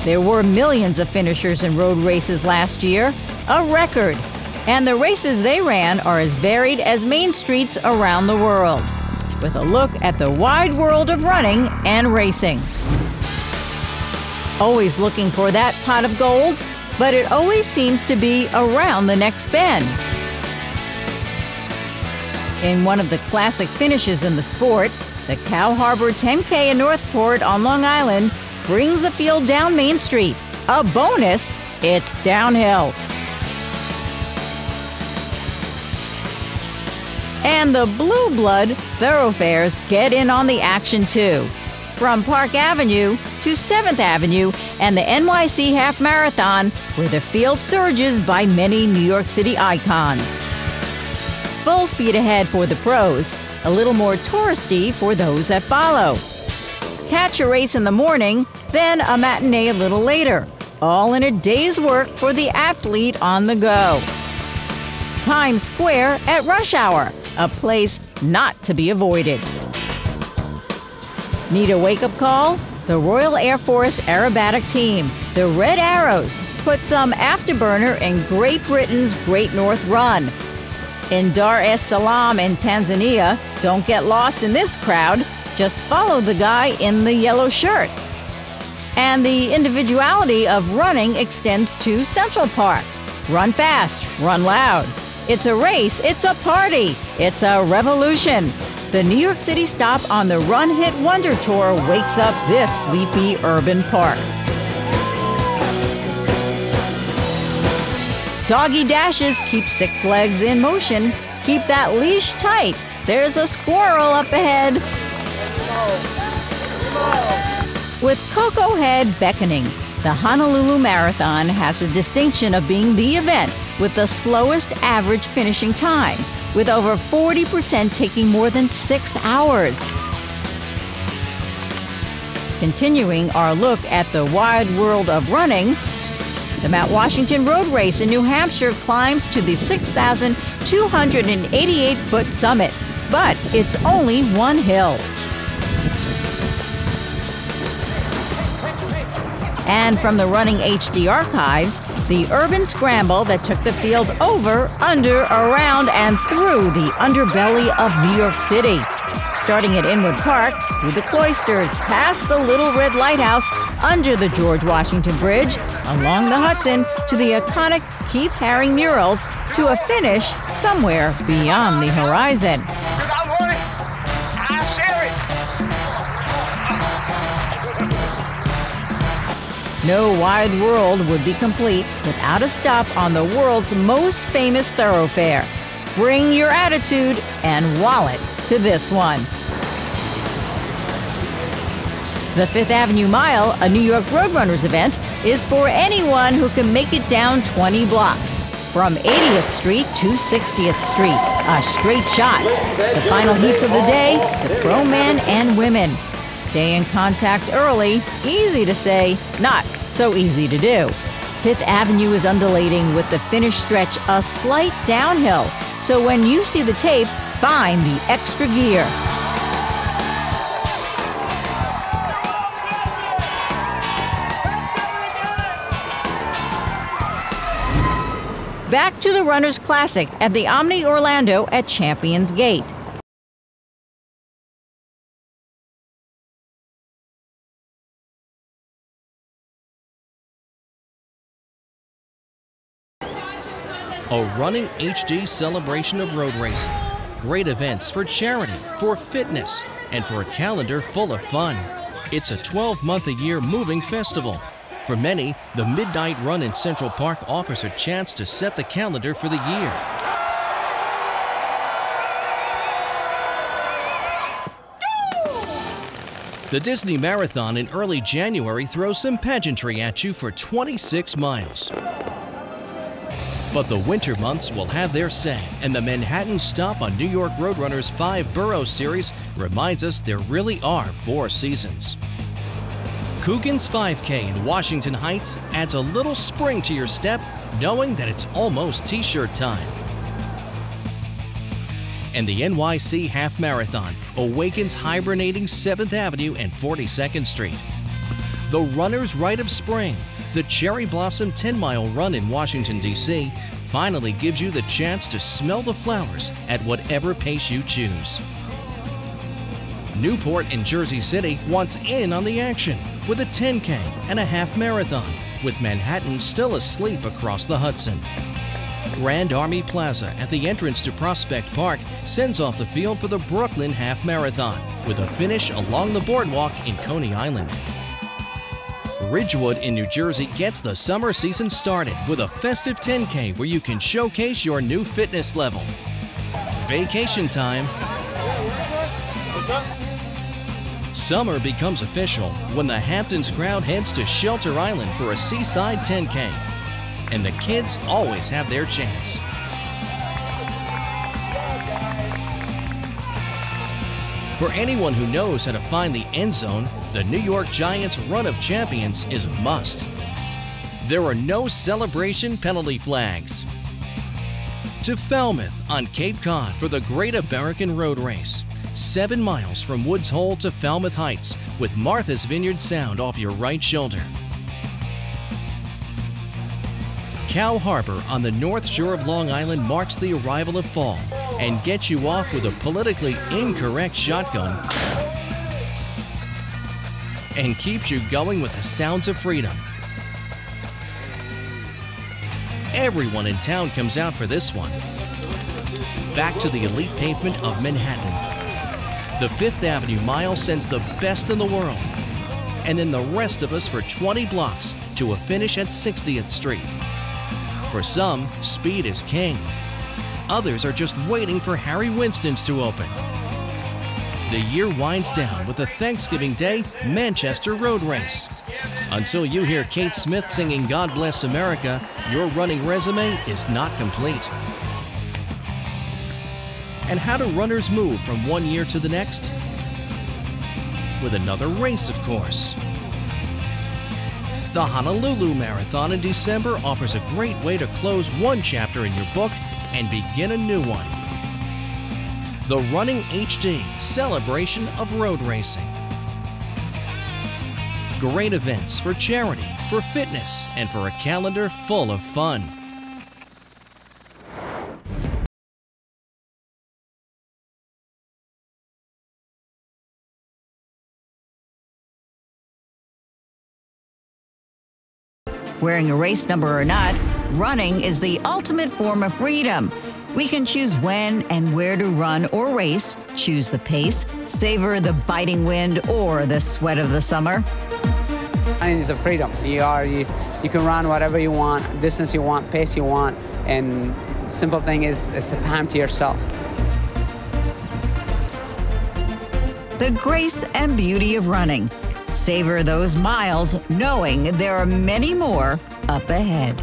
There were millions of finishers in road races last year, a record. And the races they ran are as varied as main streets around the world. With a look at the wide world of running and racing. Always looking for that pot of gold, but it always seems to be around the next bend. In one of the classic finishes in the sport, the Cow Harbor 10K in Northport on Long Island brings the field down Main Street. A bonus, it's downhill. And the blue blood thoroughfares get in on the action too. From Park Avenue to 7th Avenue and the NYC Half Marathon, where the field surges by many New York City icons. Full speed ahead for the pros, a little more touristy for those that follow. Catch a race in the morning, then a matinee a little later, all in a day's work for the athlete on the go. Times Square at rush hour, a place not to be avoided. Need a wake-up call? The Royal Air Force Aerobatic Team, the Red Arrows, put some afterburner in Great Britain's Great North Run. In Dar es Salaam in Tanzania, don't get lost in this crowd, just follow the guy in the yellow shirt. And the individuality of running extends to Central Park. Run fast, run loud. It's a race, it's a party, it's a revolution. The New York City stop on the Run Hit Wonder Tour wakes up this sleepy urban park. Doggy dashes keep 6 legs in motion. Keep that leash tight. There's a squirrel up ahead. With Cocoa Head beckoning, the Honolulu Marathon has the distinction of being the event with the slowest average finishing time, with over 40% taking more than 6 hours. Continuing our look at the wide world of running, the Mount Washington Road Race in New Hampshire climbs to the 6,288-foot summit, but it's only one hill. And from the Running HD archives, the urban scramble that took the field over, under, around, and through the underbelly of New York City. Starting at Inwood Park, through the cloisters, past the Little Red Lighthouse, under the George Washington Bridge, along the Hudson, to the iconic Keith Haring murals, to a finish somewhere beyond the horizon. No wide world would be complete without a stop on the world's most famous thoroughfare. Bring your attitude and wallet to this one. The 5th Avenue Mile, a New York Roadrunners event, is for anyone who can make it down 20 blocks. From 80th Street to 60th Street, a straight shot. The final heats of the day, the pro men and women. Stay in contact early, easy to say, not so easy to do. 5th Avenue is undulating with the finish stretch a slight downhill, so when you see the tape, find the extra gear. Back to the Runners Classic at the Omni Orlando at Champions Gate. A running HD celebration of road racing. Great events for charity, for fitness, and for a calendar full of fun. It's a 12-month-a-year moving festival. For many, the Midnight Run in Central Park offers a chance to set the calendar for the year. The Disney Marathon in early January throws some pageantry at you for 26 miles. But the winter months will have their say, and the Manhattan stop on New York Roadrunners' 5 Borough Series reminds us there really are 4 seasons. Coogan's 5K in Washington Heights adds a little spring to your step, knowing that it's almost t-shirt time. And the NYC Half Marathon awakens hibernating 7th Avenue and 42nd Street. The runner's rite of spring, the Cherry Blossom 10-mile run in Washington, D.C., finally gives you the chance to smell the flowers at whatever pace you choose. Newport in Jersey City wants in on the action with a 10K and a half marathon, with Manhattan still asleep across the Hudson. Grand Army Plaza at the entrance to Prospect Park sends off the field for the Brooklyn Half Marathon, with a finish along the boardwalk in Coney Island. Ridgewood in New Jersey gets the summer season started with a festive 10K where you can showcase your new fitness level. Vacation time. Summer becomes official when the Hamptons crowd heads to Shelter Island for a seaside 10K. And the kids always have their chance. For anyone who knows how to find the end zone, the New York Giants Run of Champions is a must. There are no celebration penalty flags. To Falmouth on Cape Cod for the Great American Road Race. 7 miles from Woods Hole to Falmouth Heights with Martha's Vineyard Sound off your right shoulder. Cow Harbor on the North Shore of Long Island marks the arrival of fall and gets you off with a politically incorrect shotgun and keeps you going with the sounds of freedom. Everyone in town comes out for this one. Back to the elite pavement of Manhattan. The Fifth Avenue Mile sends the best in the world, and then the rest of us for 20 blocks to a finish at 60th Street. For some, speed is king. Others are just waiting for Harry Winston's to open. The year winds down with the Thanksgiving Day Manchester Road Race. Until you hear Kate Smith singing God Bless America, your running resume is not complete. And how do runners move from one year to the next? With another race, of course. The Honolulu Marathon in December offers a great way to close one chapter in your book and begin a new one. The Running HD Celebration of Road Racing. Great events for charity, for fitness, and for a calendar full of fun. Wearing a race number or not, running is the ultimate form of freedom. We can choose when and where to run or race, choose the pace, savor the biting wind or the sweat of the summer. Running is a freedom. You can run whatever you want, distance you want, pace you want, and simple thing is it's a time to yourself. The grace and beauty of running. Savor those miles knowing there are many more up ahead.